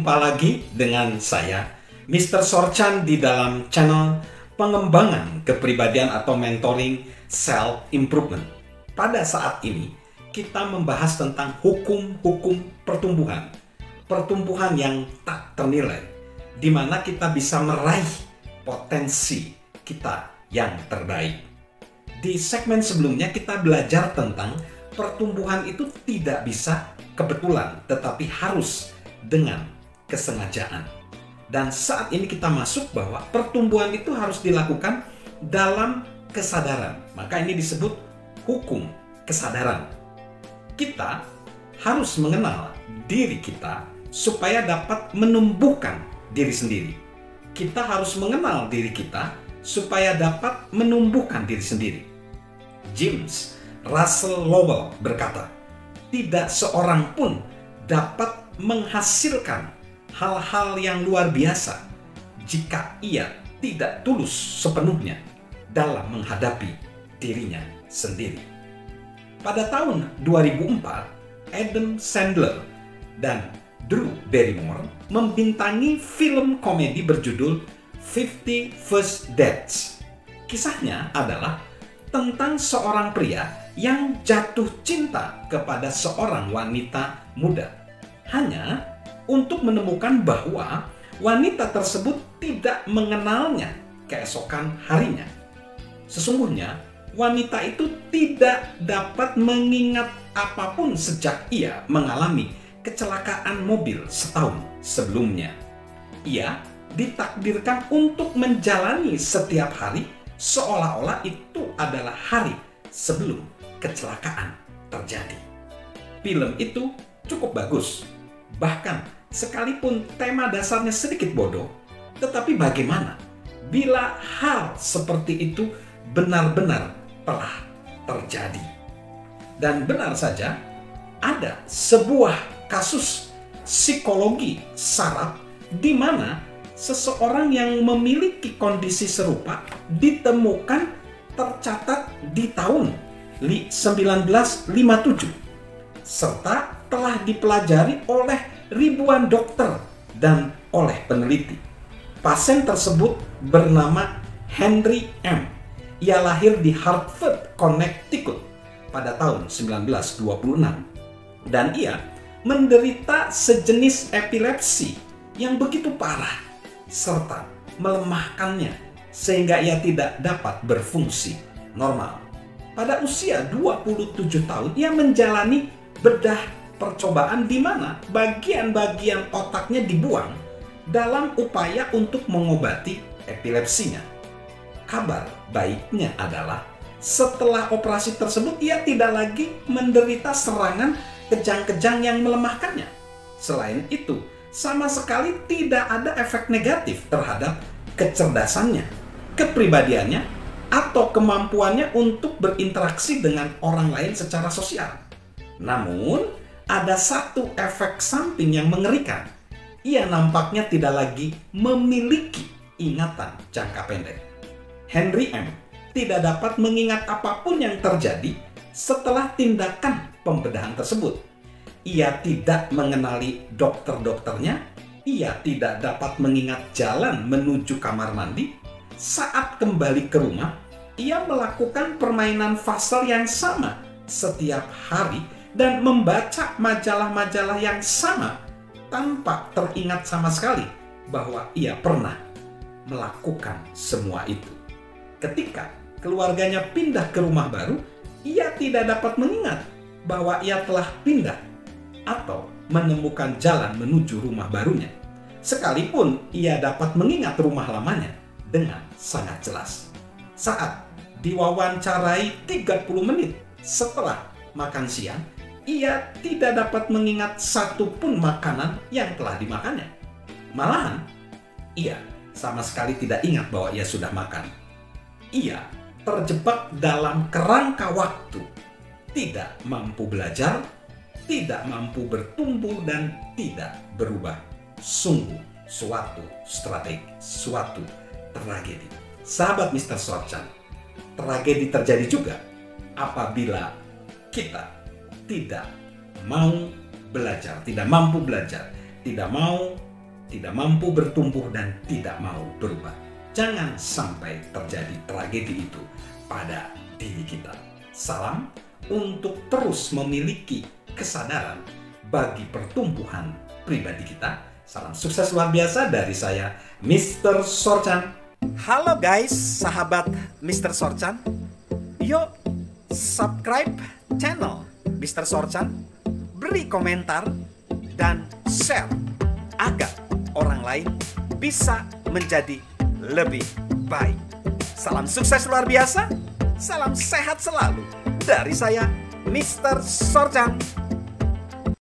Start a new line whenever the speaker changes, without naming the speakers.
Jumpa lagi dengan saya, Mr. Sorchan, di dalam channel pengembangan kepribadian atau mentoring self-improvement. Pada saat ini, kita membahas tentang hukum-hukum pertumbuhan. Pertumbuhan yang tak ternilai, di mana kita bisa meraih potensi kita yang terbaik. Di segmen sebelumnya kita belajar tentang pertumbuhan itu tidak bisa kebetulan, tetapi harus dengan kesengajaan. Dan saat ini kita masuk bahwa pertumbuhan itu harus dilakukan dalam kesadaran. Maka ini disebut hukum kesadaran. Kita harus mengenal diri kita supaya dapat menumbuhkan diri sendiri. Kita harus mengenal diri kita supaya dapat menumbuhkan diri sendiri. James Russell Lowell berkata, tidak seorang pun dapat menghasilkan hal-hal yang luar biasa jika ia tidak tulus sepenuhnya dalam menghadapi dirinya sendiri. Pada tahun 2004, Adam Sandler dan Drew Barrymore membintangi film komedi berjudul 50 First Dates. Kisahnya adalah tentang seorang pria yang jatuh cinta kepada seorang wanita muda, hanya untuk menemukan bahwa wanita tersebut tidak mengenalnya keesokan harinya. Sesungguhnya, wanita itu tidak dapat mengingat apapun sejak ia mengalami kecelakaan mobil setahun sebelumnya. Ia ditakdirkan untuk menjalani setiap hari seolah-olah itu adalah hari sebelum kecelakaan terjadi. Film itu cukup bagus. Bahkan sekalipun tema dasarnya sedikit bodoh, tetapi bagaimana bila hal seperti itu benar-benar telah terjadi? Dan benar saja, ada sebuah kasus psikologi saraf di mana seseorang yang memiliki kondisi serupa ditemukan tercatat di tahun 1957 serta telah dipelajari oleh ribuan dokter dan oleh peneliti. Pasien tersebut bernama Henry M. Ia lahir di Hartford, Connecticut pada tahun 1926 dan ia menderita sejenis epilepsi yang begitu parah serta melemahkannya sehingga ia tidak dapat berfungsi normal. Pada usia 27 tahun, ia menjalani bedah percobaan di mana bagian-bagian otaknya dibuang dalam upaya untuk mengobati epilepsinya. Kabar baiknya adalah setelah operasi tersebut, ia tidak lagi menderita serangan kejang-kejang yang melemahkannya. Selain itu, sama sekali tidak ada efek negatif terhadap kecerdasannya, kepribadiannya, atau kemampuannya untuk berinteraksi dengan orang lain secara sosial. Namun, ada satu efek samping yang mengerikan. Ia nampaknya tidak lagi memiliki ingatan jangka pendek. Henry M. tidak dapat mengingat apapun yang terjadi setelah tindakan pembedahan tersebut. Ia tidak mengenali dokter-dokternya. Ia tidak dapat mengingat jalan menuju kamar mandi. Saat kembali ke rumah, ia melakukan permainan puzzle yang sama setiap hari dan membaca majalah-majalah yang sama tanpa teringat sama sekali bahwa ia pernah melakukan semua itu. Ketika keluarganya pindah ke rumah baru, ia tidak dapat mengingat bahwa ia telah pindah atau menemukan jalan menuju rumah barunya, sekalipun ia dapat mengingat rumah lamanya dengan sangat jelas. Saat diwawancarai 30 menit setelah makan siang, ia tidak dapat mengingat satupun makanan yang telah dimakannya. Malahan, ia sama sekali tidak ingat bahwa ia sudah makan. Ia terjebak dalam kerangka waktu, tidak mampu belajar, tidak mampu bertumbuh, dan tidak berubah. Sungguh suatu strategi, suatu tragedi. Sahabat Mr. Sorchan, tragedi terjadi juga apabila kita tidak mau belajar, tidak mampu belajar, tidak mau tidak mampu bertumbuh dan tidak mau berubah. Jangan sampai terjadi tragedi itu pada diri kita. Salam untuk terus memiliki kesadaran bagi pertumbuhan pribadi kita. Salam sukses luar biasa dari saya, Mr. Sorchan. Halo guys, sahabat Mr. Sorchan. Yuk subscribe channel Mr. Sorchan, beri komentar dan share agar orang lain bisa menjadi lebih baik. Salam sukses luar biasa, salam sehat selalu dari saya, Mr. Sorchan.